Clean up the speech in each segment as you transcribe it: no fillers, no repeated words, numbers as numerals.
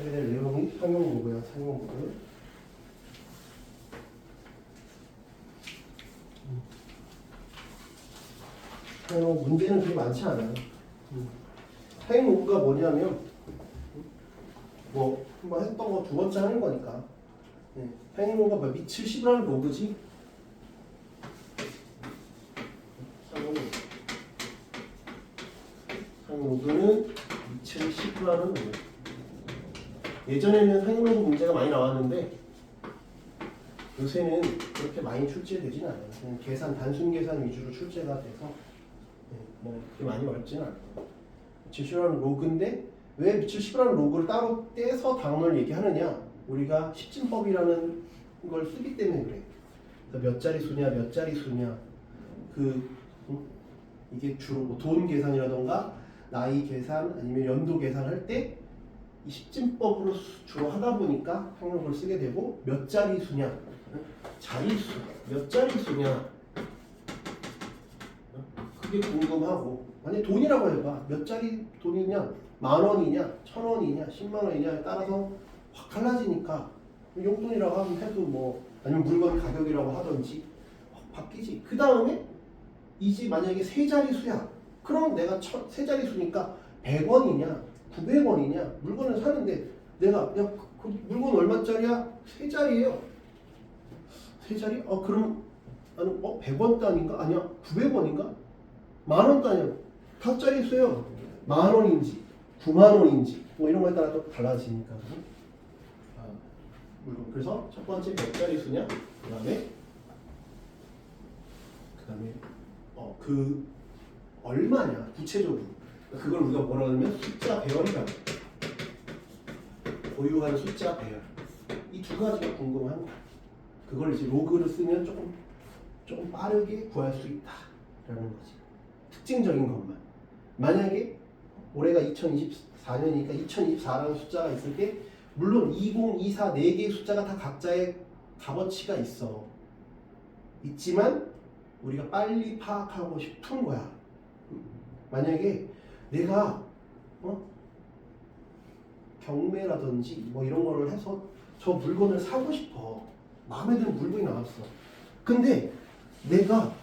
하게 될 내용이 상용로그야, 상용로그. 문제는 그리 많지 않아요. 상용로그가 뭐냐면 뭐 한번 했던 거 두 번째 하는 거니까. 상용로그가 뭐 밑을 10이라는 로그지. 상용로그는 밑을 10이라는 로그. 예전에는 상용로그 문제가 많이 나왔는데 요새는 그렇게 많이 출제되진 않아요. 그냥 계산, 단순 계산 위주로 출제가 돼서 뭐 그렇게 많이 어렵지는 않아요. 밑을 10이라는 로그인데 왜 밑을 10이라는 로그를 따로 떼서 단원을 얘기하느냐? 우리가 십진법이라는 걸 쓰기 때문에 그래. 그래서 몇 자리 수냐, 몇 자리 수냐. 이게 주로 뭐 돈 계산이라던가 나이 계산 아니면 연도 계산할 때 이 십진법으로 주로 하다 보니까 상용로그를 쓰게 되고 몇 자리 수냐, 자리수, 몇 자리 수냐 그게 궁금하고 만약 돈이라고 해봐. 몇 자리 돈이냐, 10,000원이냐, 1,000원이냐, 10만 원이냐에 따라서 확 달라지니까 용돈이라고 하면 해도 뭐 아니면 물건 가격이라고 하든지 확 바뀌지. 그 다음에 이제 만약에 세 자리 수야. 그럼 내가 세 자리 수니까 100원이냐 900원이냐 물건을 사는데 내가 야, 그 물건 얼마짜리야? 세 자리예요. 세 자리? 그럼 나는 100원 단위인가? 아니야 900원인가? 10,000원 단위야. 5자리 수요. 10,000원인지 90,000원인지 뭐 이런 거에 따라 또 달라지니까. 물건. 그래서 첫 번째 몇 자리 수냐? 그 다음에 그 얼마냐 구체적으로 그걸 우리가 뭐라 하냐면 숫자 배열이라고. 보유하는 숫자 배열. 이 두 가지가 궁금한 거야. 그걸 이제 로그를 쓰면 조금 빠르게 구할 수 있다라는 거지. 특징적인 것만. 만약에 올해가 2024년이니까 2024라는 숫자가 있을 때 물론 20, 24 4개의 숫자가 다 각자의 값어치가 있어. 있지만 우리가 빨리 파악하고 싶은 거야. 만약에 내가 경매라든지 뭐 이런 거를 해서 저 물건을 사고 싶어. 마음에 드는 물건이 나왔어. 근데 내가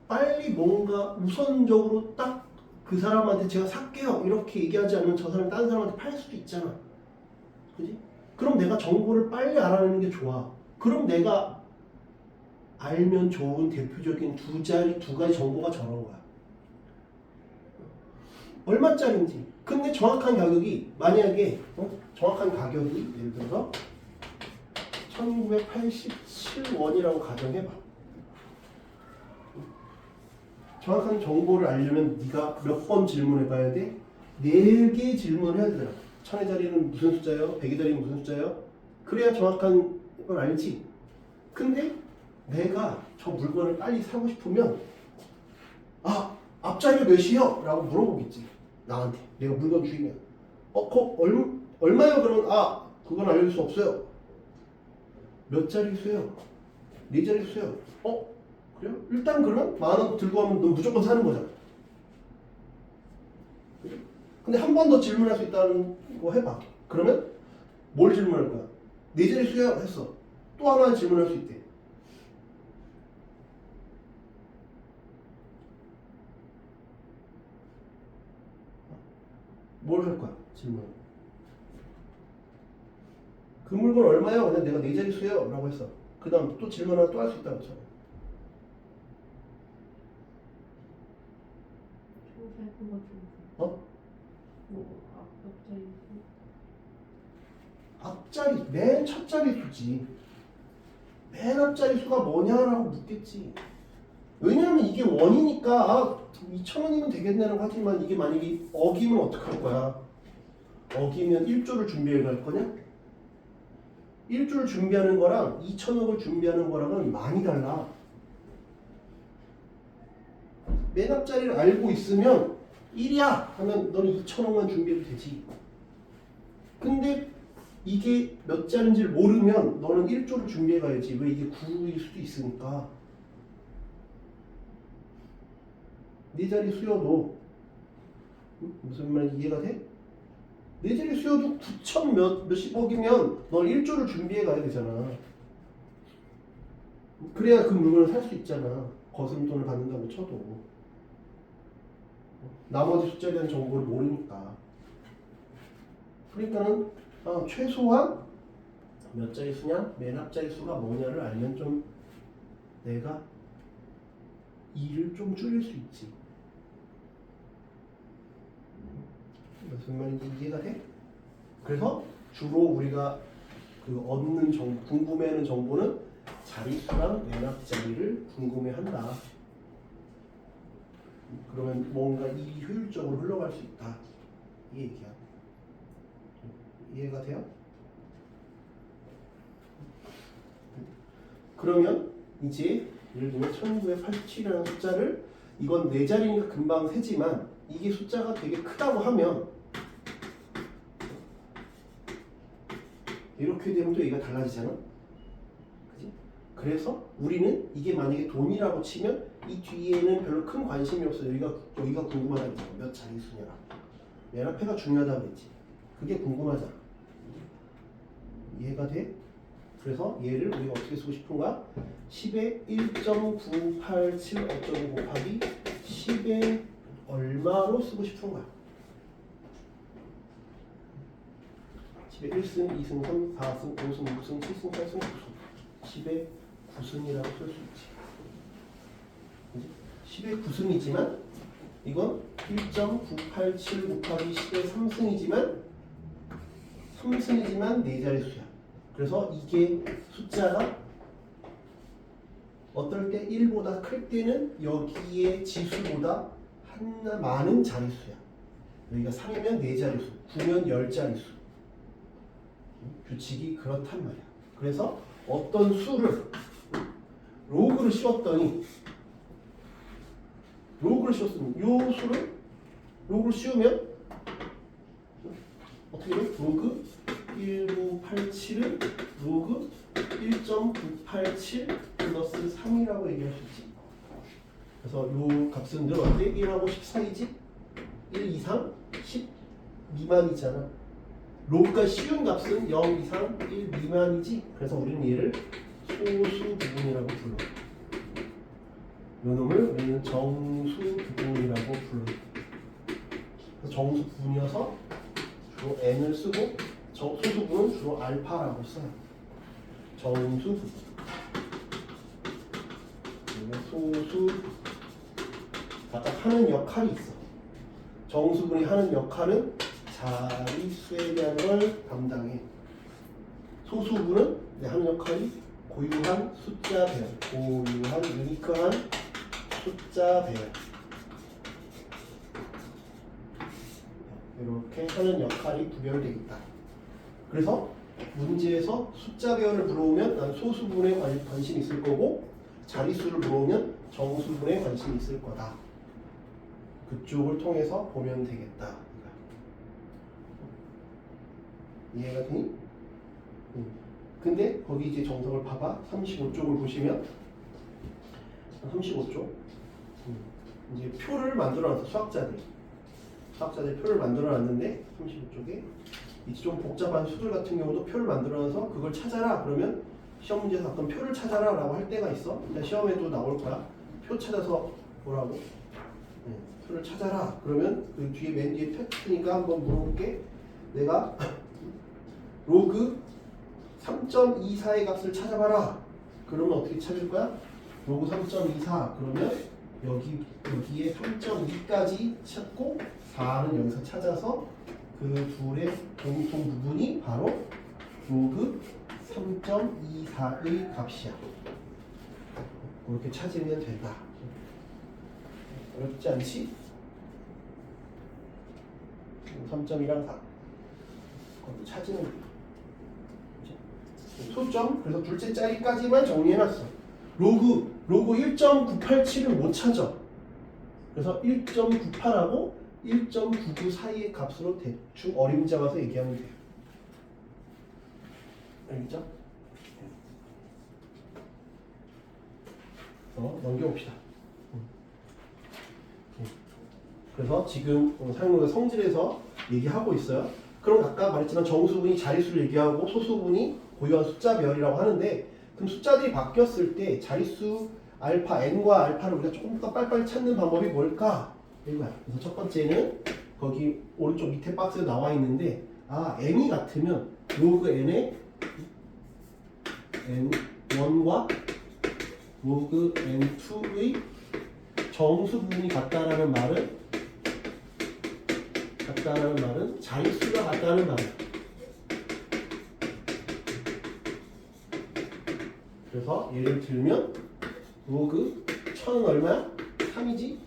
빨리 뭔가 우선적으로 딱 그 사람한테 제가 살게요 이렇게 얘기하지 않으면 저 사람이 다른 사람한테 팔 수도 있잖아. 그지? 그럼 내가 정보를 빨리 알아내는 게 좋아. 그럼 내가 알면 좋은 대표적인 두 가지 정보가 저런 거야. 얼마짜리인지. 근데 정확한 가격이 만약에 정확한 가격이 예를 들어서 1987원이라고 가정해봐. 정확한 정보를 알려면 네가 몇 번 질문해봐야 돼? 4개 질문을 해야 되더라. 1000의 자리는 무슨 숫자예요? 100의 자리는 무슨 숫자예요? 그래야 정확한 걸 알지. 근데 내가 저 물건을 빨리 사고 싶으면 앞자리가 몇이요? 라고 물어보겠지. 나한테. 내가 물건 주인이야. 그거 얼마요? 그러면 그건 알려줄 수 없어요. 몇 자리 수요? 4자리 수요. 그래요? 일단 그러면 10,000원 들고 가면 넌 무조건 사는 거잖아. 근데 한 번 더 질문할 수 있다는 거 해봐. 그러면 뭘 질문할 거야? 4자리 수요? 했어. 또 하나 질문할 수 있대. 뭘 할 거야? 질문. 그 물건 얼마요? 그냥 내가 4자리 수요? 라고 했어. 그 다음 또 질문 하나 또 할 수 있다고 했잖아. 앞자리, 맨 첫 자리 수지. 맨 앞자리 수가 뭐냐라고 묻겠지. 왜냐하면 이게 원이니까 2,000원이면 되겠네라고 하지만 이게 만약에 억이면 어떡할 거야? 억이면 1조를 준비해 갈 거냐? 1조를 준비하는 거랑 2,000억을 준비하는 거랑은 많이 달라. 맨 앞자리를 알고 있으면 1이야 하면 너는 2,000억만 준비해도 되지. 근데 이게 몇 자리인지를 모르면 너는 1조를 준비해 가야지. 왜 이게 9일 수도 있으니까. 4자리 수여도 무슨 말인지 이해가 돼? 네 자리 수여도 9천 몇십억이면 넌 1조를 준비해 가야 되잖아. 그래야 그 물건을 살 수 있잖아. 거스름돈을 받는다고 쳐도. 나머지 숫자에 대한 정보를 모르니까. 그러니까는 최소한 몇 자리 수냐, 맨 앞 자리 수가 뭐냐를 알면 좀 내가 일을 좀 줄일 수 있지. 무슨 말인지 이해가 돼? 그래서 주로 우리가 그 얻는 궁금해하는 정보는 자릿수랑 맨 앞 자리를 궁금해한다. 그러면 뭔가 일이 효율적으로 흘러갈 수 있다. 이 얘기야. 이해가 돼요? 그러면 이제 예를 들면 1987이라는 숫자를 이건 네 자리니까 금방 세지만 이게 숫자가 되게 크다고 하면 이렇게 되면 또 얘가 달라지잖아. 그지? 그래서 우리는 이게 만약에 돈이라고 치면 이 뒤에는 별로 큰 관심이 없어. 여기가 궁금하다 그랬잖아. 몇 자릿수냐. 맨 앞에가 중요하다 그랬지. 그게 궁금하잖아. 이해가 돼? 그래서 얘를 우리가 어떻게 쓰고 싶은가? 10에 1.987 어쩌고 곱하기 10에 얼마로 쓰고 싶은 거야. 10에 1승, 2승, 3, 4승, 5승, 6승, 7승, 8승, 9승 10에 9승이라고 쓸 수 있지. 10에 9승이지만 이건 1.987 곱하기 10에 3승이지만 3승이지만 4자리 수야. 그래서 이게 숫자가 어떨 때 1보다 클 때는 여기에 지수보다 하나 많은 자릿수야. 여기가 3이면 4자릿수, 9면 10자릿수. 규칙이 그렇단 말이야. 그래서 어떤 수를 로그를 씌웠더니 이 수를 로그를 씌우면 어떻게 돼? 로그 1987은 로그 1.987 플러스 3이라고 얘기할 수 있지. 그래서 이 값은 늘 어때? 1하고 10 사이지? 1 이상 10 미만이잖아. 로그가 쉬운 값은 0 이상 1 미만이지. 그래서 우리는 얘를 소수 부분이라고 불러. 이 놈을 우리는 정수 부분이라고 불러. 그래서 정수 부분이어서 주로 n을 쓰고 소수 부분은 주로 알파라고 써요. 정수 부분. 소수가 딱 하는 역할이 있어. 정수분이 하는 역할은 자릿수에 대한 걸 담당해. 소수분은 하는 역할이 고유한 숫자 배열, 고유한 유니크한 숫자 배열. 이렇게 하는 역할이 구별되어 있다. 그래서 문제에서 숫자 배열을 물어보면 난 소수분에 관심이 있을 거고 자릿수를 물어보면 정수분에 관심이 있을 거다. 그쪽을 통해서 보면 되겠다. 이해가 되니? 근데 거기 이제 정석을 봐봐. 35쪽을 보시면 35쪽 이제 표를 만들어놨어. 수학자들 표를 만들어놨는데 35쪽에 이제 좀 복잡한 수들 같은 경우도 표를 만들어놔서 그걸 찾아라 그러면 시험 문제에서 가끔 표를 찾아라 라고 할 때가 있어. 시험에도 나올 거야. 표 찾아서 보라고. 표를 찾아라 그러면 그 뒤에 맨 뒤에 텍스트니까 한번 물어볼게. 내가 로그 3.24의 값을 찾아봐라. 그러면 어떻게 찾을 거야? 로그 3.24 그러면 여기에 3.2까지 찾고 4는 여기서 찾아서 그 둘의 공통 부분이 바로 로그 3.24의 값이야. 그렇게 찾으면 된다. 어렵지 않지? 3.2랑 4 그것도 찾으면 돼. 소점 그래서 둘째 자리까지만 정리해놨어. 로그 1.987을 못 찾아. 그래서 1.98하고 1.99 사이의 값으로 대충 어림 잡아서 얘기하면 돼요. 알겠죠? 넘겨봅시다. 그래서 지금 사용료가 성질에서 얘기하고 있어요. 그럼 아까 말했지만 정수분이 자릿수를 얘기하고 소수분이 고유한 숫자별이라고 하는데 그럼 숫자들이 바뀌었을 때 자릿수 알파 n과 알파를 우리가 조금 더 빨리빨리 찾는 방법이 뭘까? 이거야. 그래서 첫 번째는 거기 오른쪽 밑에 박스에 나와 있는데 n이 같으면 로그 n의 n1과 로그 n2의 정수분이 같다라는 말은 자릿수가 같다는 말이야. 그래서 예를 들면 로그 1000은 얼마야? 3이지?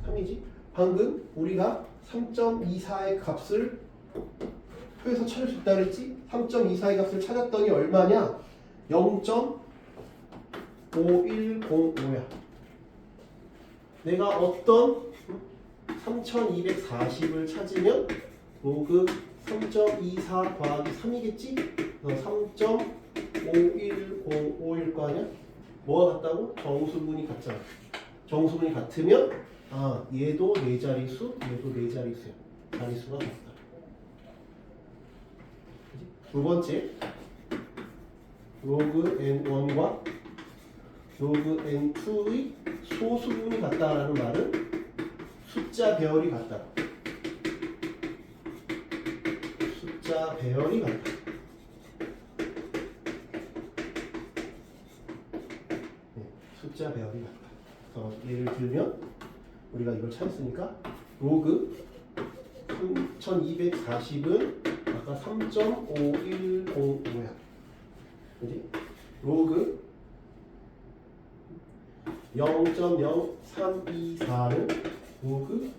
3이지? 방금 우리가 3.24의 값을 표에서 찾을 수 있다 그랬지? 3.24의 값을 찾았더니 얼마냐? 0.5105야. 내가 어떤 3240을 찾으면 로그 3.24 더하기 3이겠지? 3.5105일 거 아니야? 뭐가 같다고? 정수분이 같잖아. 정수분이 같으면 얘도 4자릿수, 얘도 4자릿수야. 자릿수가 같다. 두 번째, 로그 n1과 로그 n2의 소수분이 같다라는 말은 숫자 배열이 같다. 숫자 배열이 같다. 숫자 배열이 같다. 예를 들면 우리가 이걸 찾았으니까 로그 3240은 아까 3.5105야. 그지? 로그 0.0324는 로그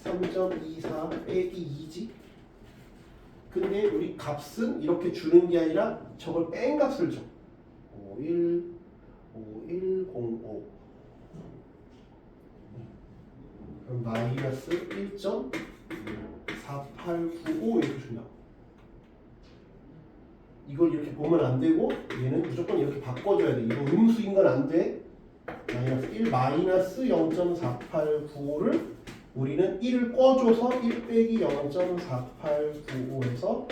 3.24 빼기 2지. 근데 우리 값은 이렇게 주는 게 아니라 저걸 뺀 값을 줘. 5105. 그럼 마이너스 1.4895 이렇게 준다. 이걸 이렇게 보면 안 되고 얘는 무조건 이렇게 바꿔줘야 돼. 이거 음수인 건 안 돼. 마이너스 0.4895를 우리는 1을 꺼줘서 1 빼기 0.4895에서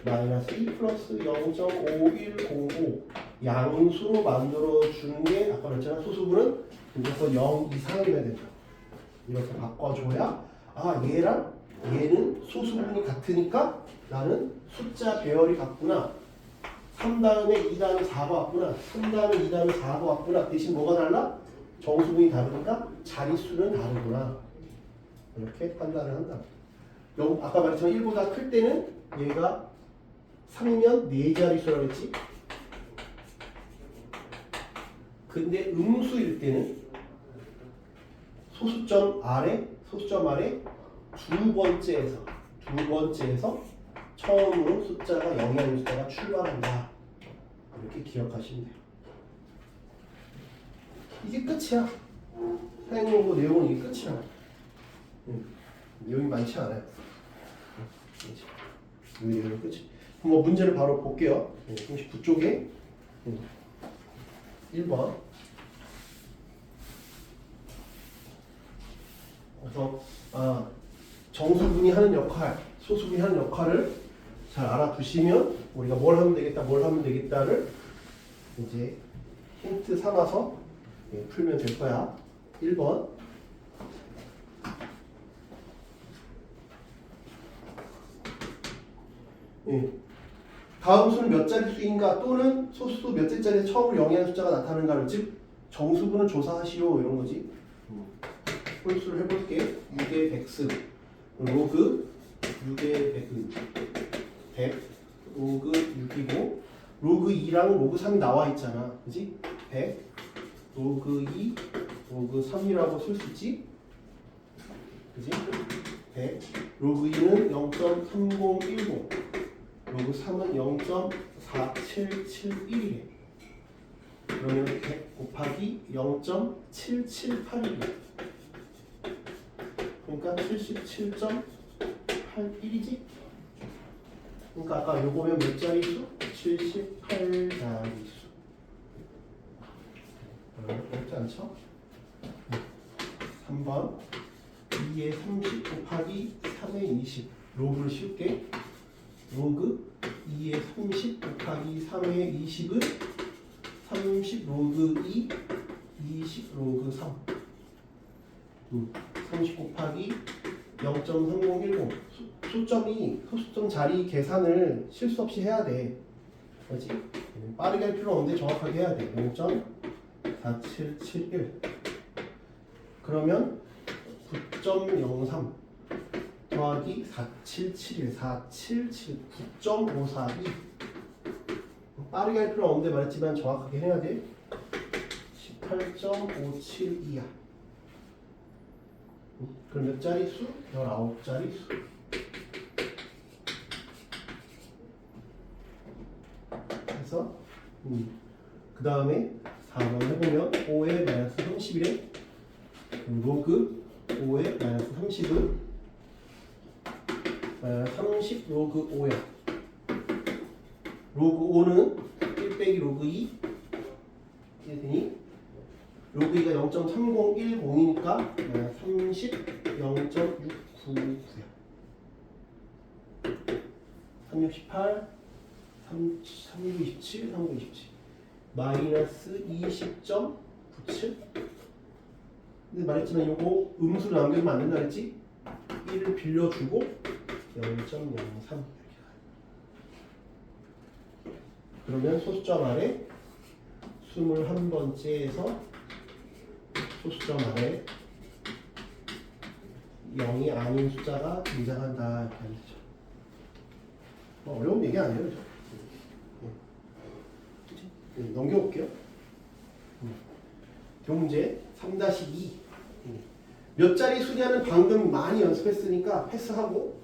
마이너스 2 플러스 0.5105 양수로 만들어주는 게 아까 그랬잖아. 소수분은 무조건 0 이상이어야 된다. 이렇게 바꿔줘야 얘랑 얘는 소수분이 같으니까 나는 숫자 배열이 같구나. 3 다음에 2 다음에 4가 왔구나. 3 다음에 2 다음에 4가 왔구나. 대신 뭐가 달라? 정수분이 다르니까 자릿수는 다르구나. 이렇게 판단을 한다. 아까 말했지만 1보다 클 때는 얘가 3이면 4자릿수라고 했지. 근데 음수일 때는 소수점 아래 두 번째에서 처음으로 숫자가 0이 아닌 숫자가 출발한다. 이렇게 기억하시면 돼요. 이게 끝이야. 사용하고 내용은 이게 끝이야. 내용이 많지 않아요. 이 내용이 끝이. 그럼 문제를 바로 볼게요. 39쪽에 1번. 그래서 정수분이 하는 역할, 소수분이 하는 역할을 잘 알아두시면 우리가 뭘 하면 되겠다를 이제 힌트 삼아서 풀면 될 거야. 1번. 다음 수는 몇 자릿수인가 또는 소수 몇 자릿수에 처음으로 0이 하는 숫자가 나타나는가를 즉 정수분을 조사하시오 이런 거지. 홀수를 해볼게. 6의 백스 로그 6의 100 로그 6이고 로그 2랑 로그 3이 나와 있잖아. 그지? 100 로그 2 로그 3이라고 쓸 수 있지? 그지? 100 로그 2는 0.3010 로그 3은 0.4771이래. 그러면 100 곱하기 0.7781이래. 그러니까 77.81이지? 그러니까 아까 요거면 몇 자릿수? 78자릿수. 어렵지 않죠? 3번 2의 30 곱하기 3의 20 로그를 씌울게. 로그 2의 30 곱하기 3의 20은 30 로그 2, 20 로그 3. 30 곱하기 0.3010. 소수점 자리 계산을 실수 없이 해야 돼. 그렇지? 빠르게 할 필요는 없는데 정확하게 해야 돼. 0.4771. 그러면 9.03 더하기 4771, 477, 9.542. 빠르게 할 필요는 없는데 말했지만 정확하게 해야 돼. 18.572야. 그럼 몇 자릿수? 19자릿수. 그래서 그 다음에 4번 해보면 5의 마이너스 31에 로그 5의 마이너스 30은 30 로그 5야. 로그 5는 1 빼기 로그 2 이게 되니 로그 2가 0.3010이니까 30 0.699야. 368 327 327 마이너스 20.97. 근데 말했지만 이거 음수를 남겨주면 안 된다 그랬지? 1을 빌려주고 0.03. 그러면 소수점 아래 21번째에서 소수점 아래 0이 아닌 숫자가 등장한다 이렇게 하면 되죠. 뭐 어려운 얘기 아니에요, 그죠? 넘겨볼게요. 교문제 3-2. 몇 자리 수냐는 방금 많이 연습했으니까 패스하고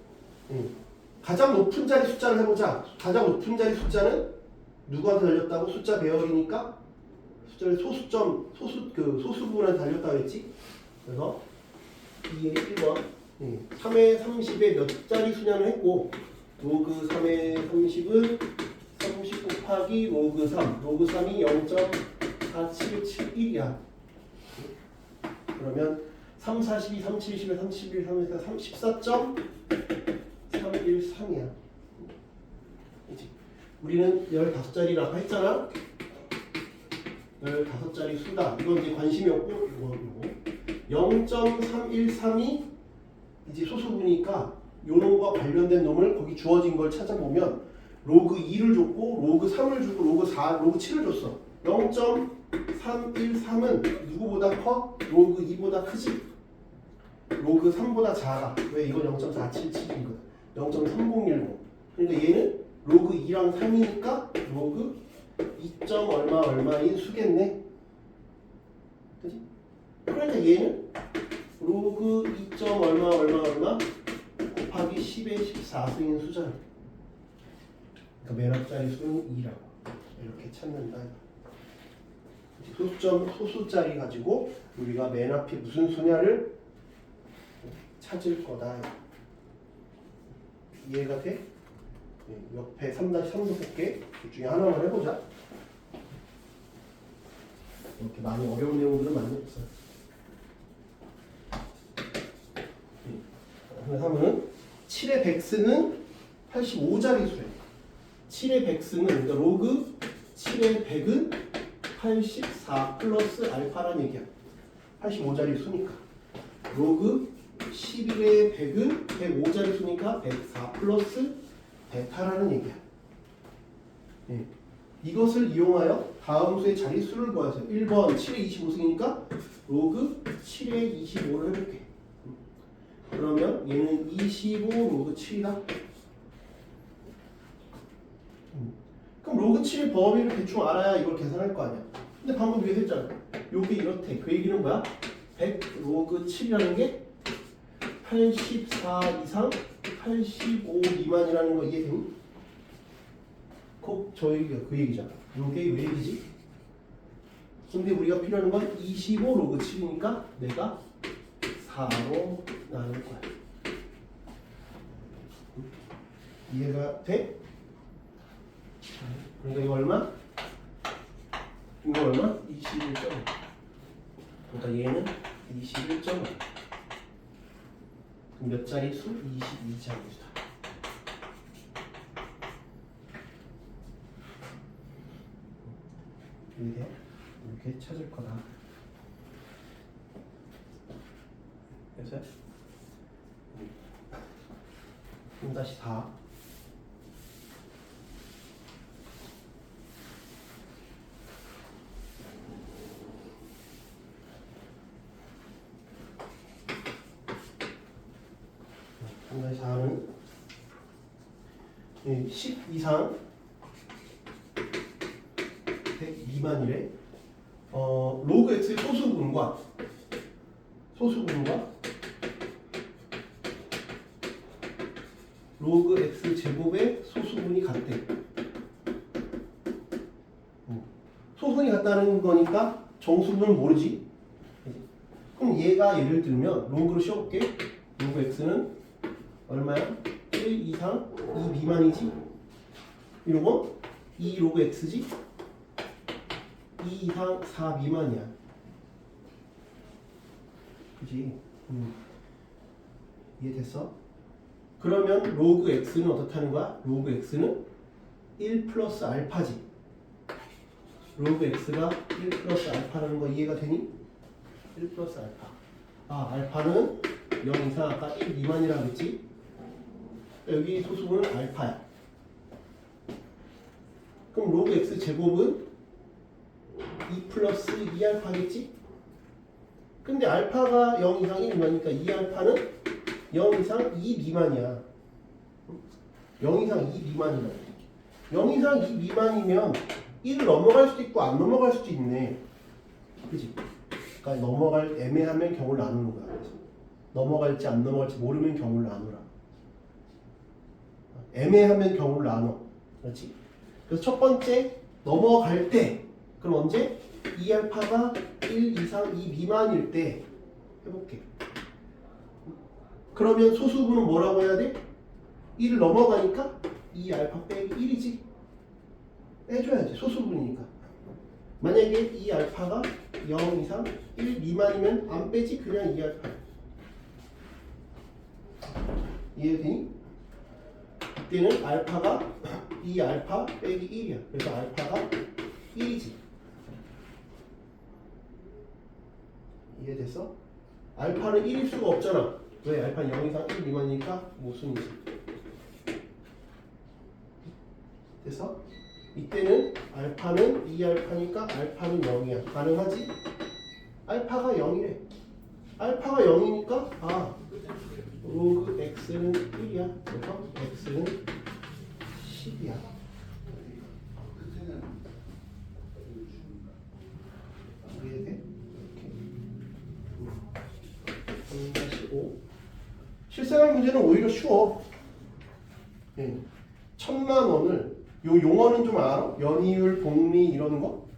가장 높은 자리 숫자를 해보자. 가장 높은 자리 숫자는 누구한테 달렸다고? 숫자 배열이니까 숫자를 소수부분한테 달렸다고 했지. 그래서 2의 1번 3의 30에 몇 자리 수냐를 했고 로그 3의 30은 30 곱하기 로그 3 로그 3이 0.4771이야. 그러면 3, 42, 3, 70, 31, 34, 14.313이야. 우리는 15자리라고 아까 했잖아. 15자리 수다. 이건 이제 관심이 없고 이거 0.313이 이제 소수분이니까 요 놈과 관련된 놈을 거기 주어진 걸 찾아보면 로그 2를 줬고 로그 3을 주고 로그 4, 로그 7을 줬어. 0.313은 누구보다 커? 로그 2보다 크지? 로그 3보다 작아. 왜? 이건 0.477이거든. 0.3010. 그러니까 얘는 로그 2랑 3이니까 로그 2. 얼마인 수겠네. 그치? 그러니까 얘는 로그 2. 얼마 곱하기 10의 14승인 수잖아. 그러니까 맨 앞자리 수는 2라고 이렇게 찾는다. 소수자리 가지고 우리가 맨 앞이 무슨 수냐를 찾을 거다. 이해가 돼? 옆에 3-3도 볼게. 둘 중에 하나만 해보자. 이렇게 많이 어려운 내용들은 많이 없어요. 3은 7의 백스는 85자리 수래. 7의 백스는 그러니까 로그 7의 100은 84 플러스 알파라는 얘기야. 85자리 수니까. 로그 11의 100은 105자리 수니까 104 플러스 베타라는 얘기야. 이것을 이용하여 다음 수의 자릿수를 구하세요. 1번 7의 25승이니까 로그 7의 25를 해볼게. 그러면 얘는 25 로그 7이다. 그럼 로그 7의 범위를 대충 알아야 이걸 계산할 거 아니야. 근데 방금 위에서 했잖아. 요게 이렇대. 그 얘기는 뭐야? 100 로그 7이라는 게 84 이상 85 미만이라는 거 이해되니? 저희가 그 얘기잖아. 요게 왜 얘기지? 근데 우리가 필요한 건 25 로그 7이니까 내가 4로 나눌 거야. 이해가 돼? 그러니까 이거 얼마? 이거 얼마? 21.5. 그러니까 얘는 21.5. 몇 자리 수? 22자리 수다. 이렇게 찾을 거다. 그래서 3-4 3-4는 10 이상 100 미만이래. 로그 x의 소수분과 로그 x 제곱의 소수분이 같대. 소수분이 같다는 거니까 정수분은 모르지. 그럼 얘가 예를 들면 로그로 씌워볼게. 로그 x는 얼마야? 1 이상 2 미만이지. 이건 2 로그 x지. 2 이상 4 미만이야. 그지? 이해됐어? 그러면 로그 x는 어떻다는 거야? 로그 x는 1 플러스 알파지. 로그 x가 1 플러스 알파라는 거 이해가 되니? 1 플러스 알파. 알파는 0 이상 아까 1 미만이라고 했지? 여기 소수분은 알파야. 그럼 로그 x 제곱은 2 플러스 2알파겠지? 근데 알파가 0 이상 1 미만이니까 2알파는 0 이상 2 미만이야. 0 이상 2 미만이라고. 0 이상 2 미만이면 1을 넘어갈 수도 있고 안 넘어갈 수도 있네. 그치? 그러니까 넘어갈 애매하면 경우를 나누는 거야. 그래서 넘어갈지 안 넘어갈지 모르면 경우를 나누라. 애매하면 경우를 나눠. 그렇지? 그래서 첫 번째 넘어갈 때 그럼 언제? 2알파가 1 이상 2 미만일 때 해볼게. 그러면 소수분은 뭐라고 해야 돼? 1을 넘어가니까 2알파 빼기 1이지. 빼줘야지. 소수분이니까. 만약에 2알파가 0 이상 1 미만이면 안 빼지. 그냥 2알파. 이해되니? 이때는 알파가 2알파 빼기 1이야. 그래서 알파가 1이지. 이해됐어? 알파는 1일 수가 없잖아. 왜? 알파는 0 이상 1 미만이니까 모순이지. 됐어? 이때는 알파는 2알파니까 알파는 0이야. 가능하지? 알파가 0이래. 알파가 0이니까 로그 x는 1이야. 그래서 x는 10이야. 이해돼? 이렇게 3-5 실생활 문제는 오히려 쉬워. 1000만원을 요 용어는 좀 알아? 연이율, 복리 이런 거?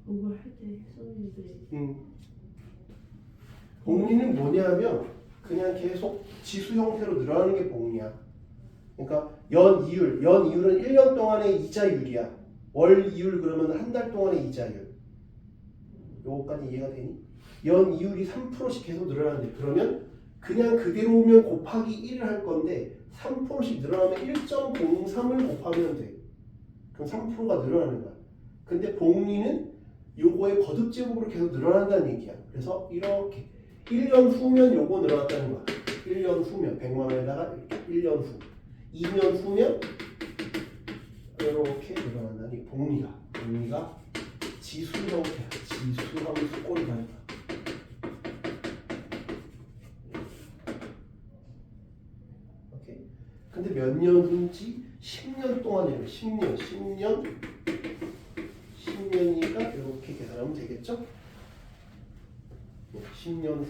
그걸 할 때 했었는데. 복리는 뭐냐면 그냥 계속 지수 형태로 늘어나는 게 복리야. 그러니까 연이율은 1년 동안의 이자율이야. 월이율 그러면 한 달 동안의 이자율. 요거까지 이해가 되니? 연이율이 3%씩 계속 늘어나는데 그러면 그냥 그대로 오면 곱하기 1을 할 건데 3%씩 늘어나면 1.03을 곱하면 돼. 그럼 3%가 늘어나는 거야. 근데 복리는 요거의 거듭 제곱으로 계속 늘어난다는 얘기야. 그래서 이렇게 1년 후면 요거 늘어났다는 거야. 1년 후면 100만 원에다가 1년 후 2년 후면 이렇게 늘어난다니 복리가 지수 형태야. 지수하면 수꼴이 다르다. 오케이. 근데 몇 년 후인지 10년 동안이에요. 10년이니까 이렇게 계산하면 되겠죠? 10년 후.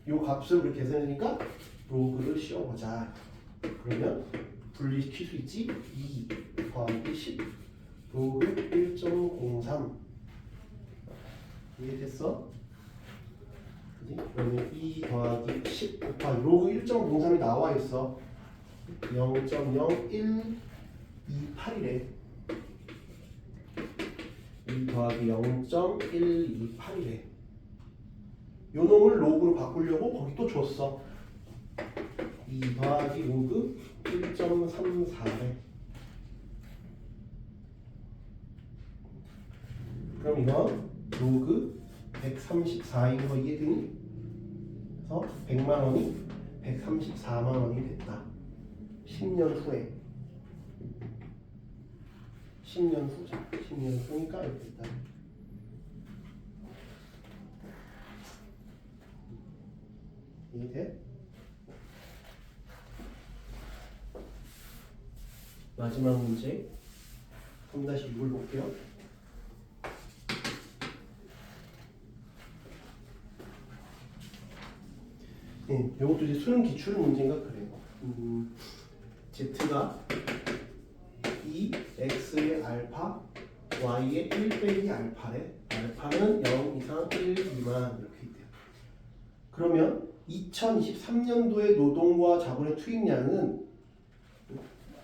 요 값을 그렇게 계산하니까 로그를 씌워보자. 그러면 분리시킬 수 있지? 2 더하기 10 로그 1.03 이해됐어? 그지? 그러면 2 더하기 10 곱하기 로그 1.03이 나와 있어. 0.0128이래. 2 더하기 0.128이래. 요 놈을 로그로 바꾸려고 거기 또 줬어. 2 더하기 로그 1.34래. 그럼 이건 로그 134인 거 이해되니? 그래서 100만 원이 134만 원이 됐다. 10년 후에. 10년 후죠. 10년 후니까 이렇게 됐다. 이해돼? 마지막 문제 3-6을 볼게요. 네, 이것도 이제 수능 기출 문제인가 그래요. Z가 2x의 알파, y의 1 빼기 알파래. 알파는 0 이상 1 미만 이렇게 있대요. 그러면 2023년도의 노동과 자본의 투입량은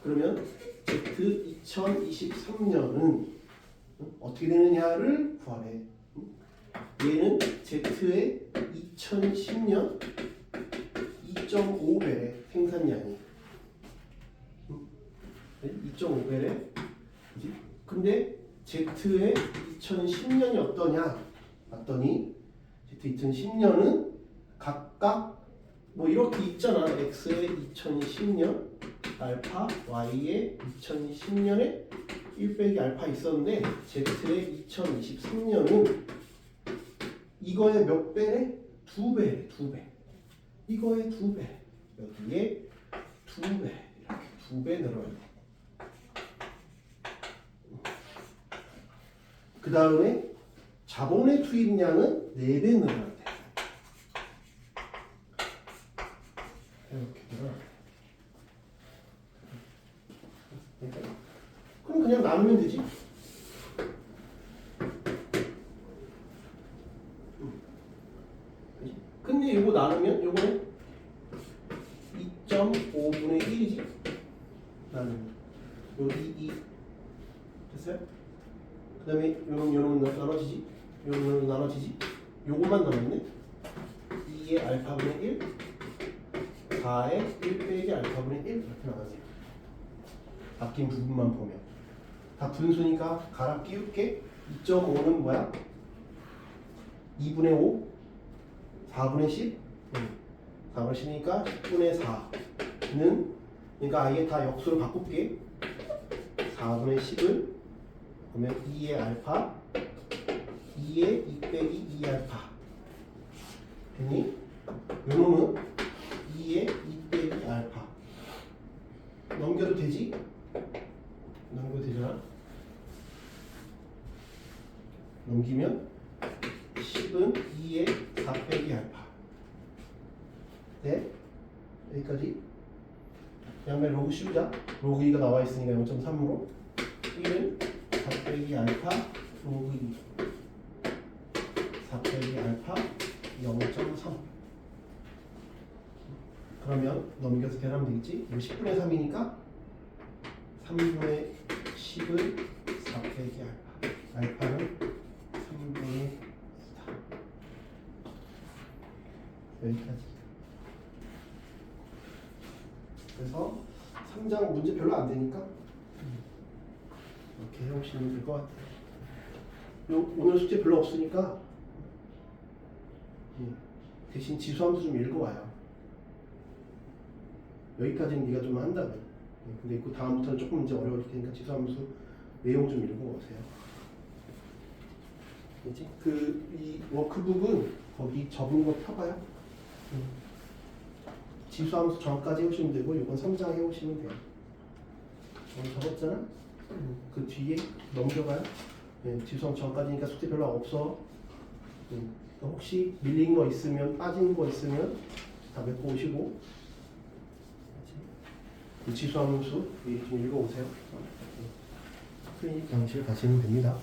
그러면 Z 2023년은 어떻게 되느냐를 구하래. 얘는 Z의 2010년 2.5배래 생산량이. 2.5배래. 그지? 근데 Z의 2010년이 어떠냐? 봤더니 Z 2010년은 각각 뭐 이렇게 있잖아. X의 2010년 알파, Y의 2010년에 1 빼기 알파 있었는데 Z의 2023년은 이거의 몇 배래? 2배래. 2배. 이거의 2배. 여기에 2배. 이렇게 2배 늘어야 돼. 그 다음에 자본의 투입량은 4배 늘어야 돼. 이렇게 늘어야 돼. 그럼 그냥 나누면 되지. 근데 이거 나누면 요거는 2.5분의 1이지. 나누면 여기 2 됐어요? 그 다음에 요놈 나눠지지. 요놈 나눠지지. 요것만 남았네. 2의 알파분의 1 4의 1 빼기 알파분의 1 이렇게 나왔네요. 바뀐 부분만 보면 다 분수니까 갈아 끼울게. 2.5는 뭐야? 2분의 5 4분의 10 4분의 10이니까 10분의 4는 그러니까 아예 다 역수로 바꿀게. 4분의 10을 그러면 2의 알파 2의 2 빼기 2 알파 됐니? 요놈은 2의 2 빼기 알파 넘겨도 되지? 넘겨도 되잖아. 넘기면 10은 2의 4 빼기 알파. 네? 여기까지. 양면 로그 씌우자. 로그 2가 나와 있으니까 0.3으로 1은 4 빼기 알파 로그 2 4 빼기 알파 0.3. 그러면 넘겨서 계산하면 되겠지? 이거 10분의 3이니까 3분의 10을 4 빼기 알파. 알파는 3분의 4. 여기까지. 그래서 3장 문제 별로 안 되니까 이렇게 해오시면 될 것 같아요. 오늘 숙제 별로 없으니까 대신 지수함수 좀 읽어와요. 여기까지는 네가 좀 한다면. 근데 그 다음부터는 조금 이제 어려워질 테니까 지수함수 내용 좀 읽어오세요. 그렇지? 이 워크북은 거기 적은 거 펴봐요. 지수함수 정까지 해오시면 되고 이건 3장 해오시면 돼요. 오늘 적었잖아? 그 뒤에 넘겨가요. 지수함수 정까지니까 숙제 별로 없어. 혹시 밀린 거 있으면 빠진 거 있으면 다 메꿔 오시고 지수함수 미리 좀 읽어오세요. 클리닉 강의실 가시면 됩니다.